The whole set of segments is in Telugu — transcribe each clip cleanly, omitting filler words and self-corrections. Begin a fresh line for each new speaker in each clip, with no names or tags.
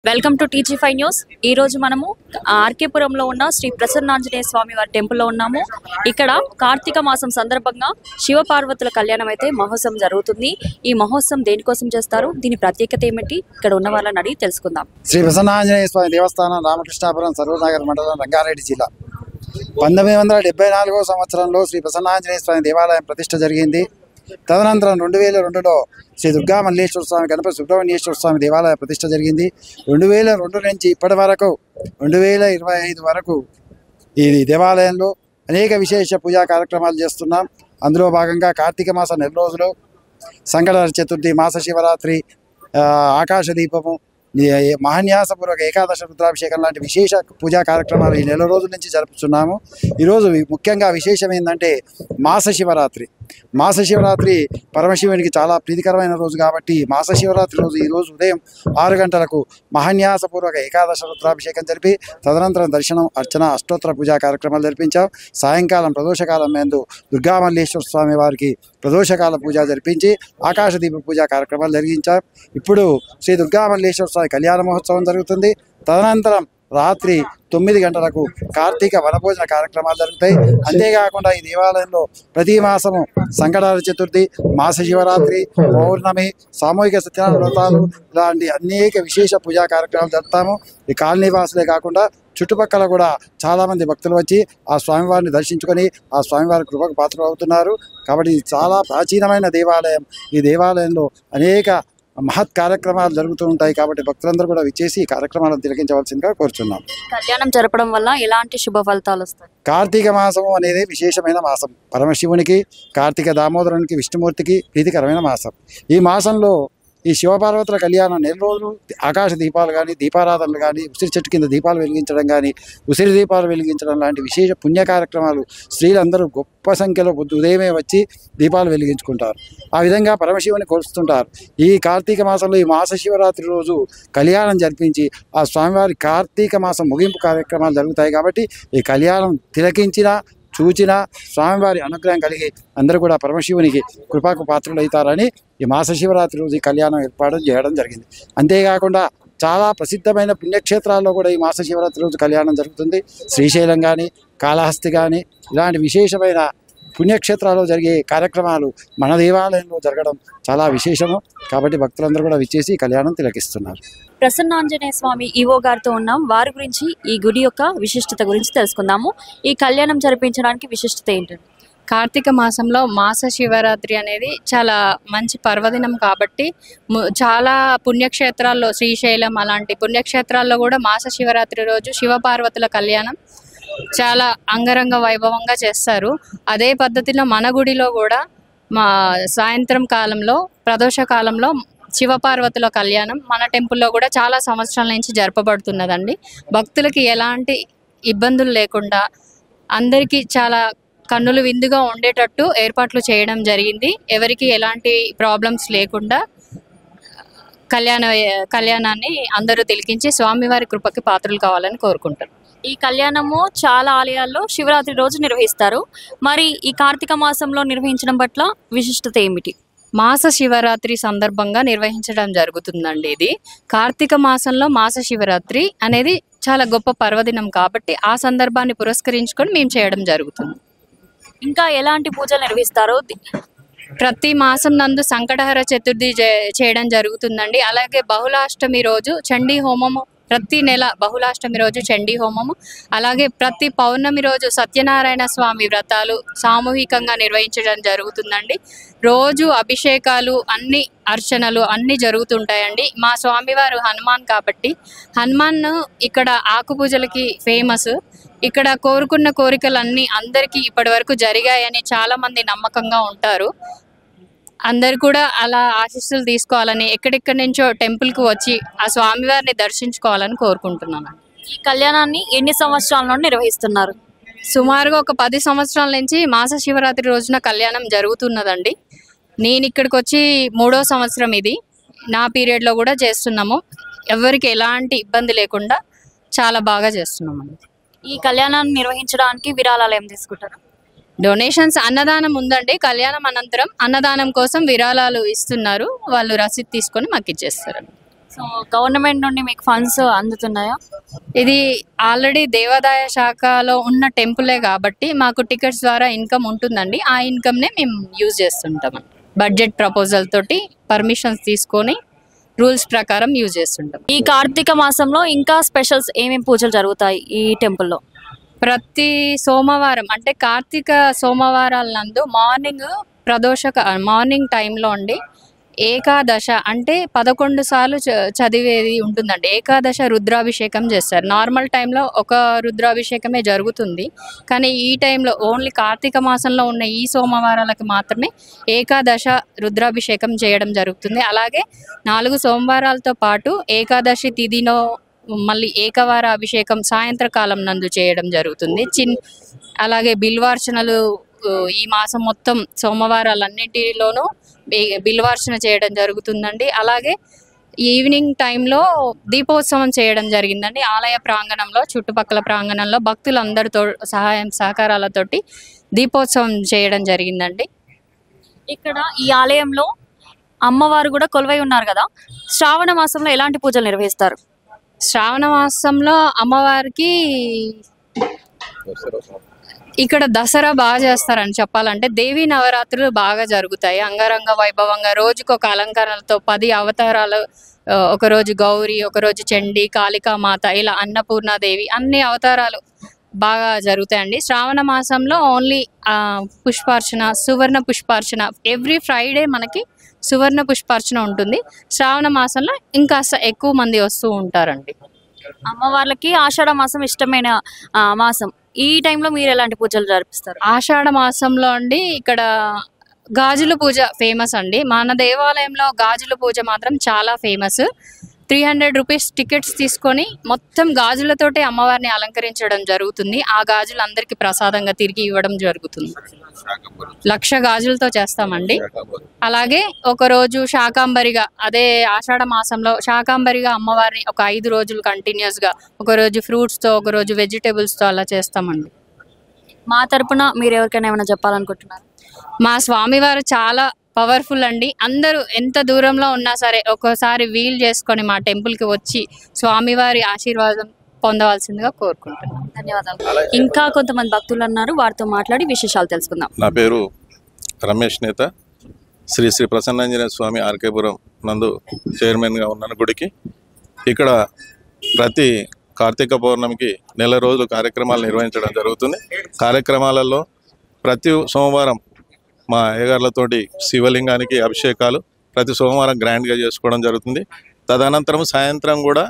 Welcome to టీజీ5 news. ఈ రోజు మనము ఆర్కేపురంలో ఉన్న శ్రీ ప్రసన్నాంజనేయ స్వామి వారి టెంపుల్లో ఉన్నాము. ఇక్కడ కార్తీక మాసం సందర్భంగా శివపార్వతుల కళ్యాణం అయితే మహోత్సవం జరుగుతుంది. ఈ మహోత్సవం దేనికోసం చేస్తారు, దీని ప్రత్యేకత ఏమిటి, ఇక్కడ ఉన్న వాళ్ళని అడిగి తెలుసుకుందాం.
శ్రీ ప్రసన్నాంజనేయ స్వామి దేవస్థానం రామకృష్ణాపురం సర్వనగర్ మండలం రంగారెడ్డి జిల్లా. 1974 సంవత్సరంలో శ్రీ ప్రసన్నాంజనేయ స్వామి దేవాలయం ప్రతిష్ఠ జరిగింది. తదనంతరం 2002లో శ్రీ దుర్గా మల్లేశ్వర స్వామి గణపతి సుబ్రహ్మణ్యేశ్వర స్వామి దేవాలయ ప్రతిష్ఠ జరిగింది. 2002 నుంచి ఇప్పటి వరకు 2025 వరకు ఈ దేవాలయంలో అనేక విశేష పూజా కార్యక్రమాలు చేస్తున్నాం. అందులో భాగంగా కార్తీక మాసం 4 రోజులు, సంకటహర చతుర్థి, మాస శివరాత్రి, ఆకాశ దీపము, మహాన్యాసపూర్వక ఏకాదశ రుద్రాభిషేకం లాంటి విశేష పూజా కార్యక్రమాలు ఈ 4 రోజుల నుంచి జరుపుతున్నాము. ఈరోజు ముఖ్యంగా విశేషం ఏంటంటే మాస శివరాత్రి. మాస శివరాత్రి పరమశివునికి చాలా ప్రీతికరమైన రోజు కాబట్టి మాస శివరాత్రి రోజు ఈరోజు ఉదయం 6 గంటలకు మహాన్యాసపూర్వక ఏకాదశ రుద్రాభిషేకం జరిపి తదనంతరం దర్శనం, అర్చన, అష్టోత్తర పూజా కార్యక్రమాలు జరిపించాం. సాయంకాలం ప్రదోషకాలం యందు దుర్గామల్లేశ్వర స్వామి వారికి ప్రదోషకాల పూజ జరిపించి ఆకాశదీప పూజా కార్యక్రమాలు జరిగించాం. ఇప్పుడు శ్రీ దుర్గామల్లేశ్వర స్వామి కళ్యాణ మహోత్సవం జరుగుతుంది. తదనంతరం రాత్రి 9 గంటలకు కార్తీక వనభోజన కార్యక్రమాలు జరుగుతాయి. అంతేకాకుండా ఈ దేవాలయంలో ప్రతి మాసము సంకటహర చతుర్థి, మాస శివరాత్రి, పౌర్ణమి, సామూహిక సత్యనారాయణ వ్రతాలు ఇలాంటి అనేక విశేష పూజా కార్యక్రమాలు జరుపుతాము. ఈ కాలనీవాసులే కాకుండా చుట్టుపక్కల కూడా చాలామంది భక్తులు వచ్చి ఆ స్వామివారిని దర్శించుకొని ఆ స్వామివారి కృపకు పాత్రలు అవుతున్నారు. కాబట్టి ఇది చాలా ప్రాచీనమైన దేవాలయం. ఈ దేవాలయంలో అనేక మహత్ కార్యక్రమాలు జరుగుతూ ఉంటాయి. కాబట్టి భక్తులందరూ కూడా విచ్చేసి ఈ కార్యక్రమాలను తిలకించవలసిందిగా కోరుచున్నాం.
కళ్యాణం జరపడం వల్ల ఎలాంటి శుభ ఫలితాలు వస్తాయి?
కార్తీక మాసం అనేది విశేషమైన మాసం. పరమశివునికి, కార్తీక దామోదరునికి, విష్ణుమూర్తికి ప్రీతికరమైన మాసం. ఈ మాసంలో ఈ శివపార్వతుల కళ్యాణం 4 రోజులు ఆకాశ దీపాలు కానీ, దీపారాధనలు కానీ, ఉసిరి చెట్టు కింద దీపాలు వెలిగించడం కానీ, ఉసిరి దీపాలు వెలిగించడం లాంటి విశేష పుణ్య కార్యక్రమాలు స్త్రీలందరూ గొప్ప సంఖ్యలో ఉదయమే వచ్చి దీపాలు వెలిగించుకుంటారు. ఆ విధంగా పరమశివుని కొలుస్తుంటారు. ఈ కార్తీక మాసంలో ఈ మాస శివరాత్రి రోజు కళ్యాణం జరిపించి ఆ స్వామివారి కార్తీక మాసం ముగింపు కార్యక్రమాలు జరుగుతాయి. కాబట్టి ఈ కళ్యాణం తిలకించిన చూచిన స్వామివారి అనుగ్రహం కలిగి అందరూ కూడా పరమశివునికి కృపాకు పాత్రలు అవుతారని ఈ మాస శివరాత్రి రోజు ఈ కళ్యాణం ఏర్పాటు చేయడం జరిగింది. అంతేకాకుండా చాలా ప్రసిద్ధమైన పుణ్యక్షేత్రాల్లో కూడా ఈ మాస శివరాత్రి రోజు కళ్యాణం జరుగుతుంది. శ్రీశైలం కానీ, కాళహస్తి కానీ ఇలాంటి విశేషమైన పుణ్యక్షేత్రాల్లో జరిగే కార్యక్రమాలు మన దేవాలయంలో జరగడం చాలా విశేషము. కాబట్టి భక్తులందరూ కూడా విచ్చేసి కళ్యాణం తిలకిస్తున్నారు.
ప్రసన్నాంజనేయ స్వామి ఈవో గారితో ఉన్నాం. వారి గురించి, ఈ గుడి యొక్క విశిష్టత గురించి తెలుసుకుందాము. ఈ కళ్యాణం జరిపించడానికి విశిష్టత ఏంటంటే,
కార్తీక మాసంలో మాస శివరాత్రి అనేది చాలా మంచి పర్వదినం కాబట్టి చాలా పుణ్యక్షేత్రాల్లో, శ్రీశైలం అలాంటి పుణ్యక్షేత్రాల్లో కూడా మాస శివరాత్రి రోజు శివపార్వతుల కళ్యాణం చాలా అంగరంగ వైభవంగా చేస్తారు. అదే పద్ధతిలో మన గుడిలో కూడా సాయంత్రం కాలంలో, ప్రదోష కాలంలో శివపార్వతుల కళ్యాణం మన టెంపుల్లో కూడా చాలా సంవత్సరాల నుంచి జరపబడుతున్నదండి. భక్తులకి ఎలాంటి ఇబ్బందులు లేకుండా అందరికీ చాలా కన్నులు విందుగా ఉండేటట్టు ఏర్పాట్లు చేయడం జరిగింది. ఎవరికి ఎలాంటి ప్రాబ్లమ్స్ లేకుండా కళ్యాణాన్ని అందరూ తిలకించి స్వామివారి కృపకి పాత్రలు కావాలని కోరుకుంటారు.
ఈ కళ్యాణము చాలా ఆలయాల్లో శివరాత్రి రోజు నిర్వహిస్తారు. మరి ఈ కార్తీక మాసంలో నిర్వహించడం పట్ల విశిష్టత ఏమిటి?
మాస శివరాత్రి సందర్భంగా నిర్వహించడం జరుగుతుందండి. ఇది కార్తీక మాసంలో మాస శివరాత్రి అనేది చాలా గొప్ప పర్వదినం కాబట్టి ఆ సందర్భాన్ని పురస్కరించుకొని మేము చేయడం జరుగుతుంది.
ఇంకా ఎలాంటి పూజలు నిర్వహిస్తారో?
ప్రతి మాసం నందు సంకటహర చతుర్థి చేయడం జరుగుతుందండి. అలాగే బహుళాష్టమి రోజు చండీ హోమము, ప్రతి నెల బహుళాష్టమి రోజు చండీ హోమము, అలాగే ప్రతి పౌర్ణమి రోజు సత్యనారాయణ స్వామి వ్రతాలు సామూహికంగా నిర్వహించడం జరుగుతుందండి. రోజు అభిషేకాలు, అన్ని అర్చనలు అన్నీ జరుగుతుంటాయండి. మా స్వామివారు హనుమాన్ కాబట్టి హనుమాన్ ఇక్కడ ఆకు పూజలకి ఫేమస్. ఇక్కడ కోరుకున్న కోరికలన్నీ అందరికీ ఇప్పటి వరకు జరిగాయని చాలామంది నమ్మకంగా ఉంటారు. అందరు కూడా అలా ఆశీస్సులు తీసుకోవాలని, ఎక్కడెక్కడి నుంచో టెంపుల్కి వచ్చి ఆ స్వామివారిని దర్శించుకోవాలని కోరుకుంటున్నాను.
ఈ కళ్యాణాన్ని ఎన్ని సంవత్సరాల నుండి నిర్వహిస్తున్నారు?
సుమారుగా ఒక 10 సంవత్సరాల నుంచి మాస శివరాత్రి రోజున కళ్యాణం జరుగుతున్నదండి. నేను ఇక్కడికి వచ్చి 3వ సంవత్సరం ఇది. నా పీరియడ్లో కూడా చేస్తున్నాము. ఎవరికి ఎలాంటి ఇబ్బంది లేకుండా చాలా బాగా చేస్తున్నామండి.
ఈ కళ్యాణాన్ని నిర్వహించడానికి విరాళాలు ఏం తీసుకుంటారు?
డొనేషన్స్, అన్నదానం ఉందండి. కళ్యాణం అనంతరం అన్నదానం కోసం విరాళాలు ఇస్తున్నారు. వాళ్ళు రసీదు తీసుకొని మాకు ఇచ్చేస్తారు.
సో గవర్నమెంట్ నుండి మీకు ఫండ్స్ అందుతున్నాయా?
ఇది ఆల్రెడీ దేవాదాయ శాఖలో ఉన్న టెంపులే కాబట్టి మాకు టికెట్స్ ద్వారా ఇన్కమ్ ఉంటుందండి. ఆ ఇన్కమ్నే మేము యూజ్ చేస్తుంటాం. బడ్జెట్ ప్రపోజల్ తోటి పర్మిషన్స్ తీసుకొని రూల్స్ ప్రకారం యూజ్ చేస్తుంటాం.
ఈ కార్తీక మాసంలో ఇంకా స్పెషల్స్ ఏమేమి పూజలు జరుగుతాయి ఈ టెంపుల్లో?
ప్రతి సోమవారం అంటే కార్తీక సోమవారాల నందు మార్నింగ్ టైంలో అండి ఏకాదశ అంటే 11 సార్లు చదివేది ఉంటుందండి. ఏకాదశ రుద్రాభిషేకం చేస్తారు. నార్మల్ టైంలో ఒక రుద్రాభిషేకమే జరుగుతుంది, కానీ ఈ టైంలో ఓన్లీ కార్తీక మాసంలో ఉన్న ఈ సోమవారాలకు మాత్రమే ఏకాదశ రుద్రాభిషేకం చేయడం జరుగుతుంది. అలాగే 4 సోమవారాలతో పాటు ఏకాదశి తిథిలో మళ్ళీ ఏకవార అభిషేకం సాయంత్రకాలం నందు చేయడం జరుగుతుంది. అలాగే బిల్వార్చనలు ఈ మాసం మొత్తం సోమవారాలన్నింటిలోనూ బిల్వార్చన చేయడం జరుగుతుందండి. అలాగే ఈవినింగ్ టైంలో దీపోత్సవం చేయడం జరిగిందండి. ఆలయ ప్రాంగణంలో చుట్టుపక్కల ప్రాంగణంలో భక్తులందరితో సహకారాలతోటి దీపోత్సవం చేయడం జరిగిందండి.
ఇక్కడ ఈ ఆలయంలో అమ్మవారు కూడా కొలువై ఉన్నారు కదా, శ్రావణ మాసంలో ఎలాంటి పూజలు నిర్వహిస్తారు?
శ్రావణ మాసంలో అమ్మవారికి ఇక్కడ దసరా బాగా చేస్తారని చెప్పాలంటే. దేవీ నవరాత్రులు బాగా జరుగుతాయి అంగరంగ వైభవంగా. రోజుకొక అలంకరణలతో 10 అవతారాలు, ఒకరోజు గౌరీ, ఒకరోజు చండి, కాళికామాత, ఇలా అన్నపూర్ణాదేవి అన్ని అవతారాలు బాగా జరుగుతాయండి. శ్రావణ మాసంలో ఓన్లీ పుష్పార్చన, సువర్ణ పుష్పార్చన ఎవ్రీ ఫ్రైడే మనకి సువర్ణ పుష్పార్చన ఉంటుంది. శ్రావణ మాసంలో ఇంకా ఎక్కువ మంది వస్తూ ఉంటారండి.
అమ్మవార్లకి ఆషాఢ మాసం ఇష్టమైన మాసం. ఈ టైంలో మీరు ఎలాంటి పూజలు జరిపిస్తారు?
ఆషాఢ మాసంలో అండి ఇక్కడ గాజుల పూజ ఫేమస్ అండి. మన దేవాలయంలో గాజుల పూజ మాత్రం చాలా ఫేమస్. 300 రూపీస్ టికెట్స్ తీసుకొని మొత్తం గాజులతోటి అమ్మవారిని అలంకరించడం జరుగుతుంది. ఆ గాజులు అందరికీ ప్రసాదంగా తిరిగి ఇవ్వడం జరుగుతుంది. 1,00,000 గాజులతో చేస్తామండి. అలాగే ఒకరోజు శాకాంబరిగా, అదే ఆషాఢ మాసంలో శాకాంబరిగా అమ్మవారిని ఒక 5 రోజులు కంటిన్యూస్గా, ఒకరోజు ఫ్రూట్స్తో, ఒకరోజు వెజిటేబుల్స్తో అలా చేస్తామండి.
మా తరపున మీరు ఎవరికైనా ఏమైనా చెప్పాలనుకుంటున్నారు?
మా స్వామివారు చాలా పవర్ఫుల్ అండి. అందరూ ఎంత దూరంలో ఉన్నా సరే ఒక్కోసారి వీల్ చేసుకొని మా టెంపుల్కి వచ్చి స్వామివారి ఆశీర్వాదం పొందవలసిందిగా కోరుకుంటున్నాను.
ధన్యవాదాలు. ఇంకా కొంతమంది భక్తులు అన్నారు, వారితో మాట్లాడి విశేషాలు తెలుసుకుందాం.
నా పేరు రమేష్ నేత. శ్రీ శ్రీ ప్రసన్నాంజనేయ స్వామి ఆర్కేపురం నందు చైర్మన్గా ఉన్నాను గుడికి. ఇక్కడ ప్రతి కార్తీక పౌర్ణమికి నెల రోజులు కార్యక్రమాలు నిర్వహించడం జరుగుతుంది. కార్యక్రమాలలో ప్రతి సోమవారం మా అయ్యగారులతోటి శివలింగానికి అభిషేకాలు ప్రతి సోమవారం గ్రాండ్గా చేసుకోవడం జరుగుతుంది. తదనంతరం సాయంత్రం కూడా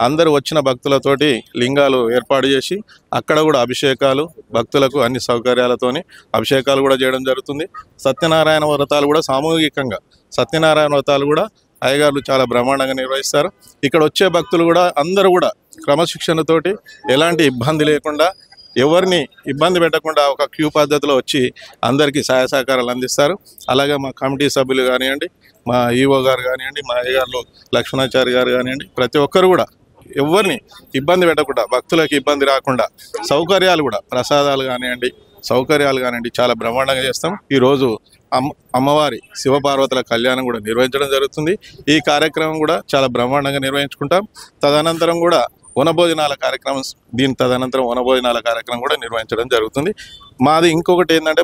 అందరూ వచ్చిన భక్తులతోటి లింగాలు ఏర్పాటు చేసి అక్కడ కూడా అభిషేకాలు, భక్తులకు అన్ని సౌకర్యాలతోని అభిషేకాలు కూడా చేయడం జరుగుతుంది. సత్యనారాయణ వ్రతాలు కూడా సామూహికంగా సత్యనారాయణ వ్రతాలు కూడా అయ్యగారులు చాలా బ్రహ్మాండంగా నిర్వహిస్తారు. ఇక్కడ వచ్చే భక్తులు కూడా అందరూ కూడా క్రమశిక్షణతోటి ఎలాంటి ఇబ్బంది లేకుండా, ఎవరిని ఇబ్బంది పెట్టకుండా ఒక క్యూ పద్ధతిలో వచ్చి అందరికీ సహాయ సహకారాలు అందిస్తారు. అలాగే మా కమిటీ సభ్యులు కానివ్వండి, మా ఈఓ గారు కానివ్వండి, మా అయ్యగారులు లక్ష్మణాచారి గారు కానివ్వండి, ప్రతి ఒక్కరు కూడా ఎవరిని ఇబ్బంది పెట్టకుండా, భక్తులకు ఇబ్బంది రాకుండా సౌకర్యాలు కూడా, ప్రసాదాలు కానివ్వండి, సౌకర్యాలు కానివ్వండి చాలా బ్రహ్మాండంగా చేస్తాం. ఈరోజు అమ్మవారి శివపార్వతుల కళ్యాణం కూడా నిర్వహించడం జరుగుతుంది. ఈ కార్యక్రమం కూడా చాలా బ్రహ్మాండంగా నిర్వహించుకుంటాం. తదనంతరం కూడా వనభోజనాల కార్యక్రమం, తదనంతరం వనభోజనాల కార్యక్రమం కూడా నిర్వహించడం జరుగుతుంది. మాది ఇంకొకటి ఏంటంటే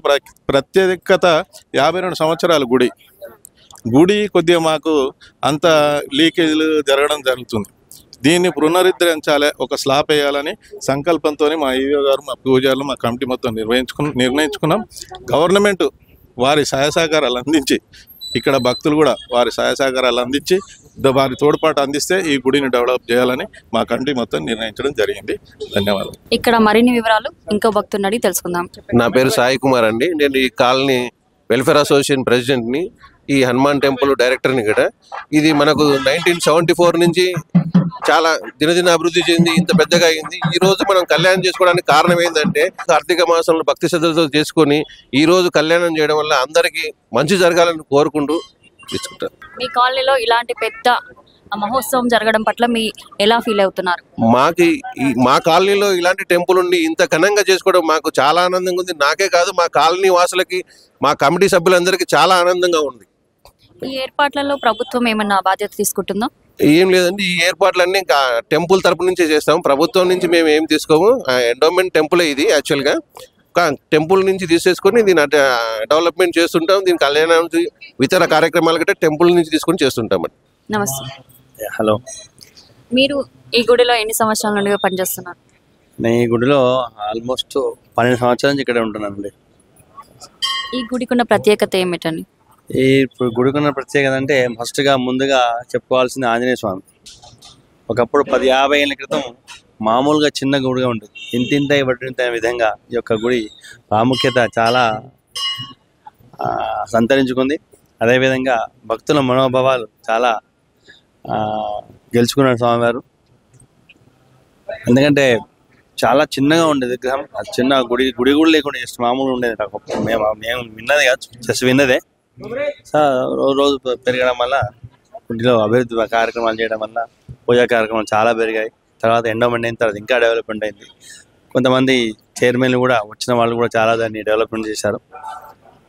ప్రత్యేకత 52 సంవత్సరాలు గుడి కొద్దిగా మాకు అంత లీకేజీలు జరగడం జరుగుతుంది. దీన్ని పునరుద్ధరించాలి, ఒక స్లాబ్ వేయాలని సంకల్పంతో మా ఈవో గారు, మా పూజారులు, మా కమిటీ మొత్తం నిర్ణయించుకున్నాం. గవర్నమెంట్ వారి సహాయ సహకారాలు అందించి, ఇక్కడ భక్తులు కూడా వారి సహాయ సహకారాలు అందించి వారి తోడ్పాటు అందిస్తే ఈ గుడిని డెవలప్ చేయాలని మా కమిటీ మొత్తం నిర్ణయించడం జరిగింది. ధన్యవాదాలు.
ఇక్కడ మరిన్ని వివరాలు ఇంకో భక్తుని అడిగి తెలుసుకుందాం.
నా పేరు సాయి కుమార్ అండి. నేను ఈ కాలనీ వెల్ఫేర్ అసోసియేషన్ ప్రెసిడెంట్ని, ఈ హనుమాన్ టెంపుల్ డైరెక్టర్ని కూడా. ఇది మనకు 1974 నుంచి చాలా దినదిన అభివృద్ధి చెంది ఇంత పెద్దగా అయింది. ఈ రోజు మనం కళ్యాణం చేసుకోవడానికి కారణం ఏంటంటే కార్తీక మాసంలో భక్తి శ్రద్ధలతో చేసుకొని ఈ రోజు కళ్యాణం చేయడం వల్ల అందరికీ మంచి జరగాలని కోరుకుంటూ తీసుకుంటారు.
మీ కాలనీలో ఇలాంటి పెద్ద మహోత్సవం జరగడం పట్ల మీ ఎలా ఫీల్ అవుతున్నారు?
మా కాలనీలో ఇలాంటి టెంపుల్ ఉండి ఇంత ఘనంగా చేసుకోవడం మాకు చాలా ఆనందంగా ఉంది. నాకే కాదు, మా కాలనీ వాసులకి, మా కమిటీ సభ్యులందరికీ చాలా ఆనందంగా ఉంది.
ఈ ఏర్పాట్లలో ప్రభుత్వం ఏమన్నా బాధ్యత తీసుకుంటుందా?
ఏం లేదండి, ఈ ఏర్పాట్లన్నీ టెంపుల్ తరపు నుంచే చేస్తాం, ప్రభుత్వం నుంచి మేము ఏం తీసుకోము. ఎండోమెంట్ టెంపులే ఇది యాక్చువల్గా. టెంపుల్ నుంచి తీసేసుకొని దీని డెవలప్మెంట్ చేస్తుంటాం. దీని కళ్యాణం ఇతర కార్యక్రమాలు గట్రా టెంపుల్ నుంచి తీసుకొని చేస్తుంటామండి.
నమస్తే.
హలో,
మీరు ఈ గుడిలో ఎన్ని సంవత్సరాల నుండి పనిచేస్తున్నారు?
నేను ఈ గుడిలో ఆల్మోస్ట్ 12 సంవత్సరాల నుంచి ఇక్కడే ఉంటున్నానండి.
ఈ గుడికి ఉన్న ప్రత్యేకత ఏమిటండి?
ఇప్పుడు గుడికి ఉన్న ప్రత్యేకత అంటే ముందుగా చెప్పుకోవాల్సింది ఆంజనేయ స్వామి. ఒకప్పుడు 10-50 ఏళ్ళ క్రితం మామూలుగా చిన్న గుడిగా ఉంటుంది. ఇంతింత బట్టింత విధంగా ఈ యొక్క గుడి ప్రాముఖ్యత చాలా సంతరించుకుంది. అదేవిధంగా భక్తుల మనోభావాలు చాలా గెలుచుకున్నారు స్వామివారు. ఎందుకంటే చాలా చిన్నగా ఉండేది విగ్రహం. చిన్న గుడి కూడా లేకుండా జస్ట్ మామూలుగా ఉండేది. మేము విన్నది కాదు, జస్ట్ విన్నదే. సో రోజు పెరగడం వల్ల గుడిలో అభివృద్ధి కార్యక్రమాలు చేయడం వల్ల పూజా కార్యక్రమాలు చాలా పెరిగాయి. తర్వాత ఎండోమెంట్ అయిన తర్వాత ఇంకా డెవలప్మెంట్ అయింది. కొంతమంది చైర్మన్లు కూడా వచ్చిన వాళ్ళు కూడా చాలా దాన్ని డెవలప్మెంట్ చేశారు.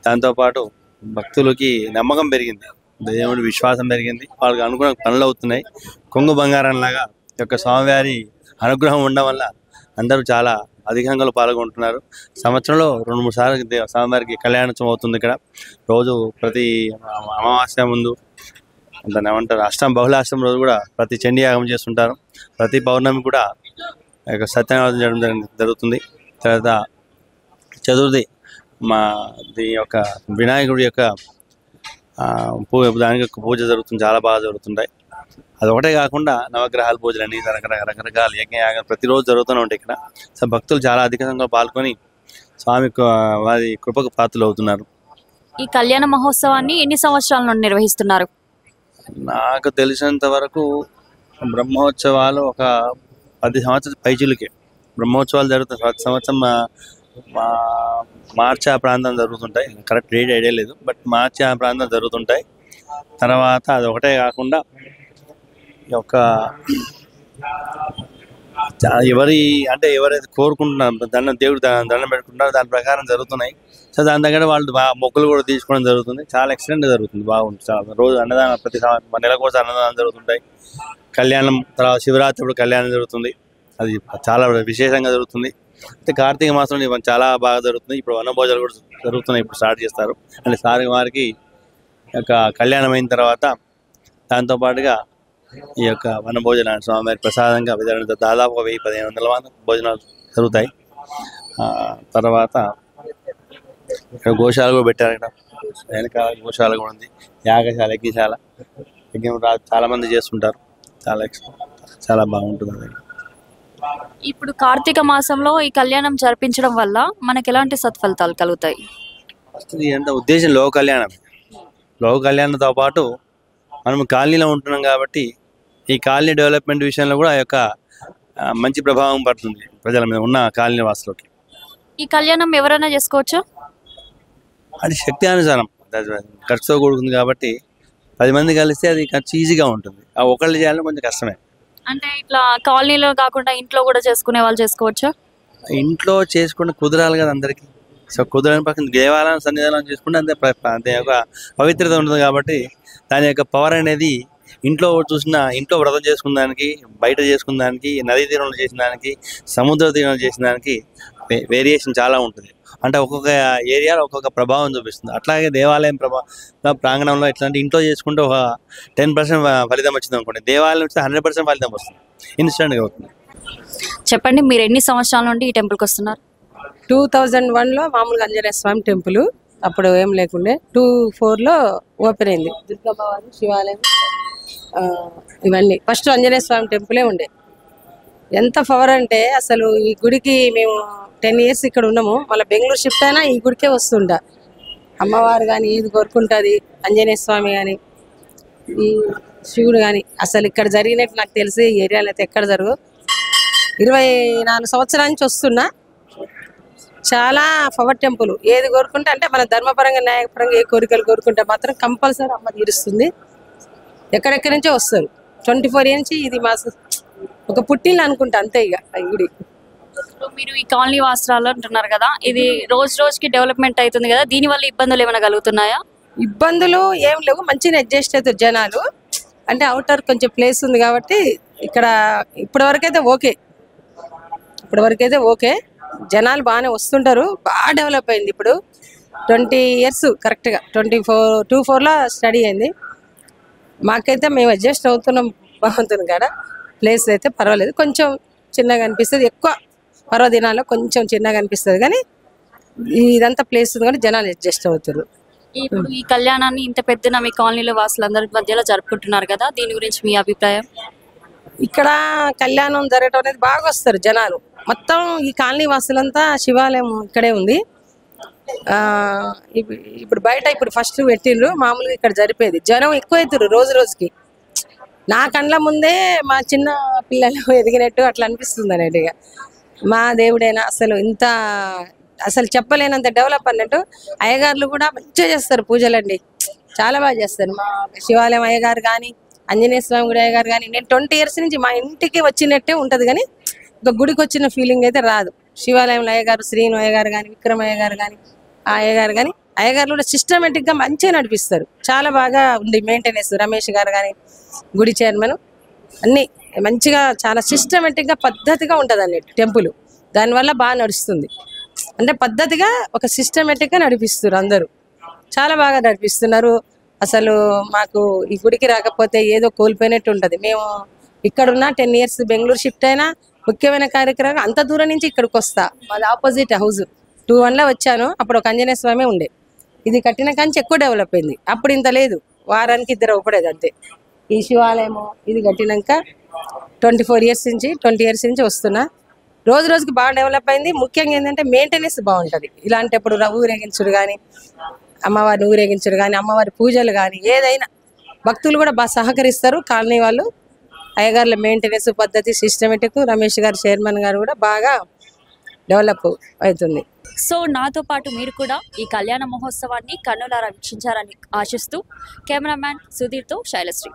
దాంతోపాటు భక్తులకి నమ్మకం పెరిగింది, దేవుడి విశ్వాసం పెరిగింది, వాళ్ళకి అనుకున్న పనులు అవుతున్నాయి. కొంగు బంగారం లాగా ఈ యొక్క స్వామివారి అనుగ్రహం ఉండడం వల్ల అందరూ చాలా అధికంగా పాల్గొంటున్నారు. సంవత్సరంలో 2-3 సార్లు స్వామివారికి కళ్యాణోత్సవం అవుతుంది ఇక్కడ. రోజు ప్రతి అమావాస్య ముందు దాన్ని ఏమంటారు బహుళాష్టమి రోజు కూడా ప్రతి చండీ యాగం చేస్తుంటారు. ప్రతి పౌర్ణమి కూడా సత్యనారాయణ చేయడం జరుగుతుంది. తర్వాత చతుర్థి దీని యొక్క వినాయకుడి యొక్క దానికి పూజ జరుగుతుంది, చాలా బాగా జరుగుతుంటాయి. అదొకటే కాకుండా నవగ్రహాల పూజలు అన్ని రకరకాల యజ్ఞయాగాలు ప్రతిరోజు జరుగుతూనే ఉంటాయి ఇక్కడ. సో భక్తులు చాలా అధికంగా పాల్గొని స్వామి వారి కృపకు పాత్రలు అవుతున్నారు.
ఈ కళ్యాణ మహోత్సవాన్ని ఎన్ని సంవత్సరాల నుండి నిర్వహిస్తున్నారు?
నాకు తెలిసినంత వరకు బ్రహ్మోత్సవాలు ఒక 10 సంవత్సరాల పైచిలుకే బ్రహ్మోత్సవాలు జరుగుతాయి. ప్రతి సంవత్సరం మార్చి ఆ ప్రాంతం జరుగుతుంటాయి. కరెక్ట్ డేట్ ఐడియా లేదు, బట్ మార్చి ఆ ప్రాంతం జరుగుతుంటాయి. తర్వాత అది ఒకటే కాకుండా ఎవరైతే కోరుకుంటున్నారు దేవుడు దండం పెట్టుకుంటున్నారో దాని ప్రకారం జరుగుతున్నాయి. సో దాని దగ్గర వాళ్ళు మొక్కులు కూడా తీసుకోవడం జరుగుతుంది. చాలా ఎక్సలెంట్ జరుగుతుంది, బాగుంది. చాలా రోజు అన్నదానం ప్రతి నెలకోసం అన్నదానం జరుగుతుంటాయి. కళ్యాణం తర్వాత శివరాత్రి ఇప్పుడు కళ్యాణం జరుగుతుంది, అది చాలా విశేషంగా జరుగుతుంది. అయితే కార్తీక మాసంలో ఇవన్నీ చాలా బాగా జరుగుతుంది. ఇప్పుడు వనభోజనాలు కూడా జరుగుతున్నాయి, ఇప్పుడు స్టార్ట్ చేస్తారు. అంటే వారికి యొక్క కళ్యాణం అయిన తర్వాత దాంతోపాటుగా ఈ యొక్క వనభోజనాలు స్వామివారి ప్రసాదంగా విధానం దాదాపు 1000-1500 మంది భోజనాలు జరుగుతాయి. తర్వాత ఇక్కడ గోశాల కూడా పెట్టారు. ఇక్కడ వెనక గోశాల కూడా ఉంది, యాగశాల యజ్ఞశాల. యజ్ఞం చాలా మంది చేస్తుంటారు, చాలా బాగుంటుంది.
ఇప్పుడు కార్తీక మాసంలో ఈ కళ్యాణం జరిపించడం వల్ల మనకి ఎలాంటి సత్ఫలితాలు కలుగుతాయి?
అంటే ఉద్దేశం లోక కళ్యాణంతో పాటు మనం కాలనీలో ఉంటున్నాం కాబట్టి ఈ కాలనీ డెవలప్మెంట్ విషయంలో కూడా ఆ యొక్క మంచి ప్రభావం పడుతుంది ప్రజల మీద, ఉన్న కాలనీ వాసులకి.
ఈ కళ్యాణం ఎవరైనా చేసుకోవచ్చు?
అది శక్తి అనుసారం ఖర్చుతో కూడుకుంది కాబట్టి 10 మంది కలిస్తే అది ఖర్చు ఈజీగా ఉంటుంది. ఆ ఒకళ్ళు చేయాలని కొంచెం కష్టమే.
అంటే ఇట్లా కాలనీలో కాకుండా ఇంట్లో కూడా చేసుకునే వాళ్ళు చేసుకోవచ్చా?
ఇంట్లో చేసుకుంటే కుదరాలి కదా అందరికీ. సో కుదరని పక్కన దేవాలయం సన్నిధానం చేసుకుంటే అంతే ఒక పవిత్రత ఉంటుంది కాబట్టి దాని యొక్క పవర్ అనేది ఇంట్లో చూసిన, ఇంట్లో వ్రతం చేసుకున్న దానికి, బయట చేసుకున్న దానికి, నదీ తీరంలో చేసిన దానికి, సముద్ర తీరంలో చేసిన దానికి వేరియేషన్ చాలా ఉంటుంది. అంటే ఒక్కొక్క ఏరియాలో ఒక్కొక్క ప్రభావం చూపిస్తుంది. అట్లాగే దేవాలయం ప్రాంగణంలో ఎట్లా అంటే ఇంట్లో చేసుకుంటే ఒక 10% ఫలితం వచ్చింది అనుకోండి, దేవాలయం వస్తే 100% ఫలితం వస్తుంది, ఇన్స్టెంట్గా అవుతుంది.
చెప్పండి, మీరు ఎన్ని సంవత్సరాల నుండి ఈ టెంపుల్కి వస్తున్నారు?
2001లో మామూలుగా ఆంజనేయ స్వామి టెంపుల్, అప్పుడు ఏం లేకుండే. 2004లో ఓపెన్ అయింది దుర్గాబావారి శివాలయం, ఇవన్నీ. ఫస్ట్ ఆంజనేయ స్వామి టెంపులే ఉండే. ఎంత పవర్ అంటే అసలు ఈ గుడికి మేము 10 years ఇక్కడ ఉన్నాము. మళ్ళీ బెంగళూరు షిఫ్ట్ అయినా ఈ గుడికే వస్తుంటా. అమ్మవారు కానీ ఏది కోరుకుంటుంది, ఆంజనేయ స్వామి కానీ ఈ శివుడు కానీ, అసలు ఇక్కడ జరిగినట్టు నాకు తెలిసి ఈ ఏరియాలో అయితే ఎక్కడ జరుగు. 24 సంవత్సరాల నుంచి వస్తున్నా. చాలా పవర్ టెంపుల్. ఏది కోరుకుంటే అంటే మన ధర్మపరంగా న్యాయపరంగా ఏ కోరికలు కోరుకుంటే మాత్రం కంపల్సరీ అమ్మ తీరుస్తుంది. ఎక్కడెక్కడి నుంచో వస్తారు. 24 years నుంచి ఇది మా ఒక పుట్టిల్లు అనుకుంటా, అంతే. ఇక ఈ గుడి
మీరు ఈ కాలనీ వాసరాలు అంటున్నారు కదా, ఇది రోజుకి డెవలప్మెంట్ అవుతుంది కదా, దీనివల్ల ఇబ్బందులు ఏమైనా కలుగుతున్నాయా?
ఇబ్బందులు ఏం లేవు, మంచిగా అడ్జస్ట్ అవుతారు జనాలు. అంటే అవుటర్ కొంచెం ప్లేస్ ఉంది కాబట్టి ఇక్కడ ఇప్పటివరకైతే ఓకే. జనాలు బాగానే వస్తుంటారు. బాగా డెవలప్ అయింది ఇప్పుడు. 20 years కరెక్ట్గా 24లో స్టడీ అయింది. మాకైతే మేము అడ్జస్ట్ అవుతున్నాం బాగుంటుంది కాడ. ప్లేస్ అయితే పర్వాలేదు, కొంచెం చిన్నగా అనిపిస్తుంది. ఎక్కువ పర్వదినాల్లో కొంచెం చిన్నగా అనిపిస్తుంది, కానీ ఇదంతా ప్లేస్ ఉంది కానీ జనాలు అడ్జస్ట్ అవుతారు.
ఇప్పుడు ఈ కళ్యాణాన్ని ఇంత పెద్దన మీ కాలనీలో వాసులందరి మధ్యలో జరుపుకుంటున్నారు కదా, దీని గురించి మీ అభిప్రాయం?
ఇక్కడ కళ్యాణం జరగటం అనేది బాగా వస్తారు జనాలు. మొత్తం ఈ కాలనీ వాసులంతా శివాలయం ఇక్కడే ఉంది. ఇప్పుడు బయట ఫస్ట్ పెట్టిండ్రు, మామూలుగా ఇక్కడ జరిపేది. జనం ఎక్కువ అవుతారు రోజు రోజుకి. నా కండ్ల ముందే మా చిన్న పిల్లలు ఎదిగినట్టు అట్లా అనిపిస్తుంది అన్నట్టుగా. మా దేవుడైనా అసలు చెప్పలేనంత డెవలప్ అన్నట్టు. అయ్యగారులు కూడా మంచిగా చేస్తారు పూజలండి, చాలా బాగా చేస్తారు. మా శివాలయం అయ్యగారు కానీ, ఆంజనేయ స్వామి గుడి అయ్యగారు కానీ, నేను 20 years నుంచి మా ఇంటికి వచ్చినట్టే ఉంటుంది, కానీ ఒక గుడికి వచ్చిన ఫీలింగ్ అయితే రాదు. శివాలయంలో అయ్యగారు, శ్రీను అయ్యగారు కానీ, విక్రమ్ అయ్యగారు కానీ, ఆ అయ్యగారు కానీ, అయ్యగారులు కూడా సిస్టమేటిక్గా మంచిగా నడిపిస్తారు. చాలా బాగా ఉంది మెయింటెనెన్స్. రమేష్ గారు కానీ, గుడి చైర్మన్, అన్నీ మంచిగా చాలా సిస్టమేటిక్గా పద్ధతిగా ఉంటుంది అన్నట్టు టెంపుల్. దానివల్ల బాగా నడుస్తుంది. అంటే పద్ధతిగా ఒక సిస్టమేటిక్గా నడిపిస్తారు. అందరూ చాలా బాగా నడిపిస్తున్నారు. అసలు మాకు ఈ గుడికి రాకపోతే ఏదో కోల్పోయినట్టు ఉంటుంది. మేము ఇక్కడున్న 10 years బెంగళూరు షిఫ్ట్ అయినా ముఖ్యమైన కార్యక్రమం అంత దూరం నుంచి ఇక్కడికి వస్తా. మాది ఆపోజిట్ హౌస్. 21లో వచ్చాను. అప్పుడు ఒక ఆంజనేయ స్వామి ఉండే. ఇది కట్టిన కాంచి ఎక్కువ డెవలప్ అయింది. అప్పుడు ఇంత లేదు, వారానికి 2 అవ్వపడేది అంతే. ఈ శివాలయము ఇది కట్టినాక 20 years నుంచి వస్తున్నా. రోజు రోజుకి బాగా డెవలప్ అయింది. ముఖ్యంగా ఏంటంటే మెయింటెనెన్స్ బాగుంటుంది. ఇలాంటప్పుడు ఊరేగించుడు కానీ, అమ్మవారిని ఊరేగించుడు కానీ, అమ్మవారి పూజలు కానీ, ఏదైనా భక్తులు కూడా బాగా సహకరిస్తారు. కాలనీ వాళ్ళు అయ్యగారుల మెయింటెనెన్స్ పద్ధతి సిస్టమేటిక్. రమేష్ గారు చైర్మన్ గారు కూడా బాగా డెవలప్ అవుతుంది.
సో నాతో పాటు మీరు కూడా ఈ కళ్యాణ మహోత్సవాన్ని కన్నులారా వీక్షించారని ఆశిస్తూ కెమెరామ్యాన్ సుధీర్తో శైలశ్రీ.